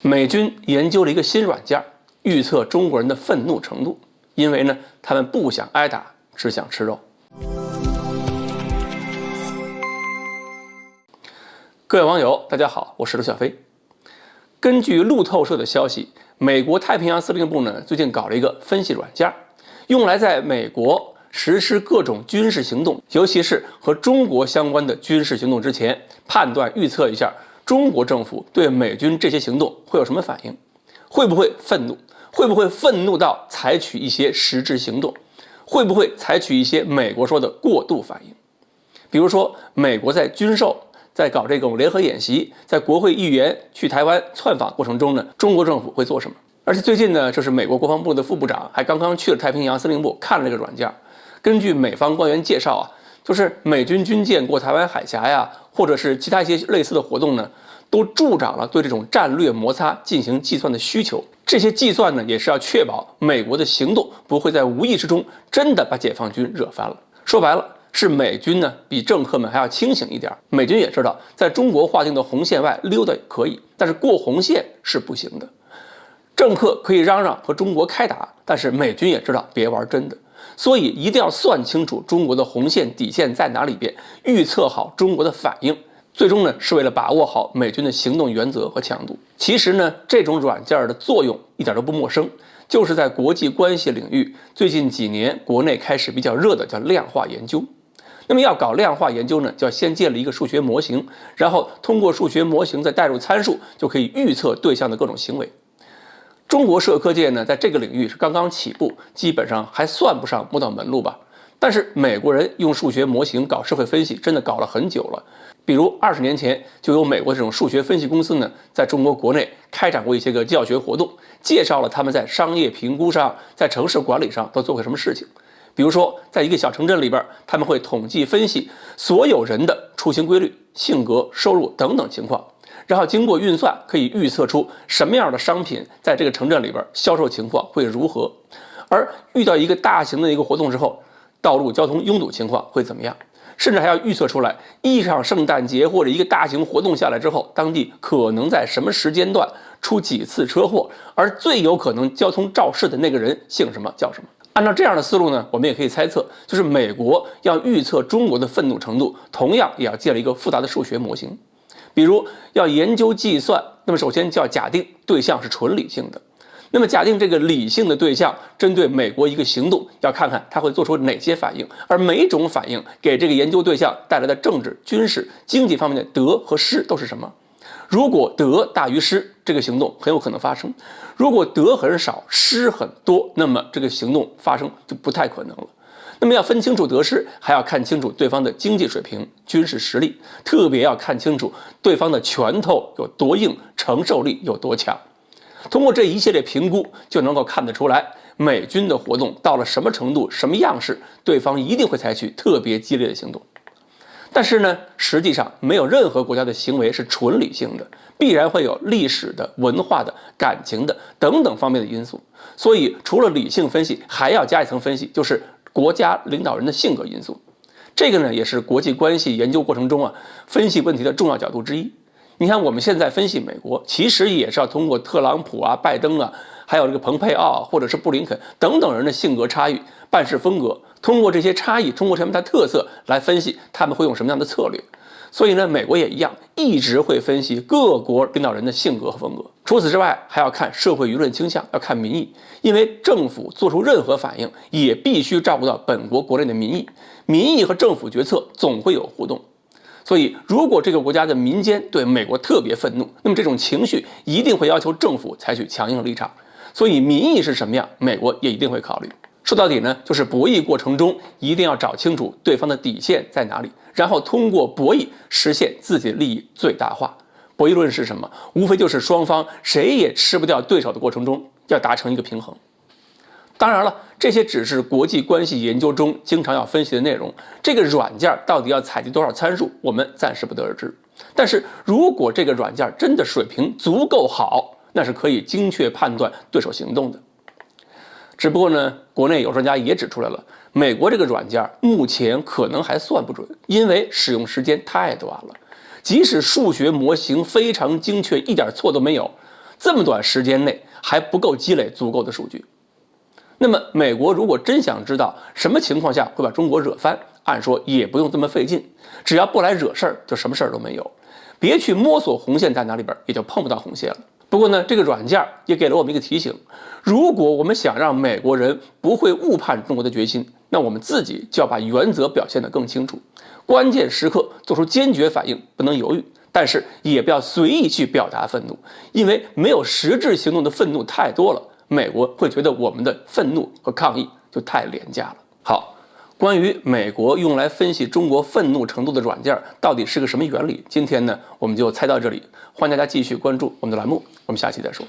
美军研究了一个新软件，预测中国人的愤怒程度，因为呢，他们不想挨打，只想吃肉。各位网友，大家好，我是刘小飞。根据路透社的消息，美国太平洋司令部呢最近搞了一个分析软件，用来在美国实施各种军事行动，尤其是和中国相关的军事行动之前，判断预测一下中国政府对美军这些行动会有什么反应，会不会愤怒，会不会愤怒到采取一些实质行动，会不会采取一些美国说的过度反应。比如说美国在军售，在搞这种联合演习，在国会议员去台湾窜访过程中呢，中国政府会做什么？而且最近呢，就是美国国防部的副部长还刚刚去了太平洋司令部看了这个软件。根据美方官员介绍就是美军军舰过台湾海峡呀，或者是其他一些类似的活动呢，都助长了对这种战略摩擦进行计算的需求。这些计算呢，也是要确保美国的行动不会在无意之中真的把解放军惹翻了。说白了，是美军呢比政客们还要清醒一点。美军也知道，在中国划定的红线外溜达可以，但是过红线是不行的。政客可以嚷嚷和中国开打，但是美军也知道别玩真的。所以一定要算清楚中国的红线底线在哪里边，预测好中国的反应，最终呢是为了把握好美军的行动原则和强度。其实呢，这种软件的作用一点都不陌生，就是在国际关系领域，最近几年国内开始比较热的叫量化研究。那么要搞量化研究呢，就要先建立一个数学模型，然后通过数学模型再带入参数，就可以预测对象的各种行为。中国社科界呢，在这个领域是刚刚起步，基本上还算不上摸到门路吧。但是美国人用数学模型搞社会分析，真的搞了很久了。比如20年前，就有美国这种数学分析公司呢，在中国国内开展过一些个教学活动，介绍了他们在商业评估上、在城市管理上都做过什么事情。比如说，在一个小城镇里边，他们会统计分析所有人的出行规律、性格、收入等等情况。然后经过运算，可以预测出什么样的商品在这个城镇里边销售情况会如何，而遇到一个大型的一个活动之后，道路交通拥堵情况会怎么样，甚至还要预测出来一场圣诞节或者一个大型活动下来之后，当地可能在什么时间段出几次车祸，而最有可能交通肇事的那个人姓什么叫什么。按照这样的思路呢，我们也可以猜测，就是美国要预测中国的愤怒程度，同样也要建立一个复杂的数学模型。比如要研究计算，那么首先就要假定对象是纯理性的。那么假定这个理性的对象针对美国一个行动，要看看他会做出哪些反应，而每种反应给这个研究对象带来的政治、军事、经济方面的得和失都是什么。如果得大于失，这个行动很有可能发生；如果得很少，失很多，那么这个行动发生就不太可能了。那么要分清楚得失，还要看清楚对方的经济水平、军事实力，特别要看清楚对方的拳头有多硬，承受力有多强。通过这一系列评估，就能够看得出来美军的活动到了什么程度、什么样式，对方一定会采取特别激烈的行动。但是呢，实际上没有任何国家的行为是纯理性的，必然会有历史的、文化的、感情的等等方面的因素。所以除了理性分析，还要加一层分析，就是国家领导人的性格因素。这个呢，也是国际关系研究过程中分析问题的重要角度之一。你看我们现在分析美国，其实也是要通过特朗普拜登还有这个蓬佩奥或者是布林肯等等人的性格差异、办事风格，通过这些差异，通过他们的特色来分析他们会用什么样的策略。所以呢，美国也一样，一直会分析各国领导人的性格和风格。除此之外，还要看社会舆论倾向，要看民意，因为政府做出任何反应，也必须照顾到本国国内的民意，民意和政府决策总会有互动。所以，如果这个国家的民间对美国特别愤怒，那么这种情绪一定会要求政府采取强硬的立场。所以，民意是什么样，美国也一定会考虑。说到底呢，就是博弈过程中一定要找清楚对方的底线在哪里，然后通过博弈实现自己的利益最大化。博弈论是什么？无非就是双方谁也吃不掉对手的过程中要达成一个平衡。当然了，这些只是国际关系研究中经常要分析的内容。这个软件到底要采集多少参数，我们暂时不得而知。但是如果这个软件真的水平足够好，那是可以精确判断对手行动的。只不过呢，国内有专家也指出来了，美国这个软件目前可能还算不准，因为使用时间太短了。即使数学模型非常精确，一点错都没有，这么短时间内还不够积累足够的数据。那么美国如果真想知道什么情况下会把中国惹翻，按说也不用这么费劲，只要不来惹事儿，就什么事儿都没有。别去摸索红线在哪里边，也就碰不到红线了。不过呢，这个软件也给了我们一个提醒：如果我们想让美国人不会误判中国的决心，那我们自己就要把原则表现得更清楚，关键时刻做出坚决反应，不能犹豫。但是也不要随意去表达愤怒，因为没有实质行动的愤怒太多了，美国会觉得我们的愤怒和抗议就太廉价了。好，关于美国用来分析中国愤怒程度的软件到底是个什么原理，今天呢我们就猜到这里，欢迎大家继续关注我们的栏目，我们下期再说。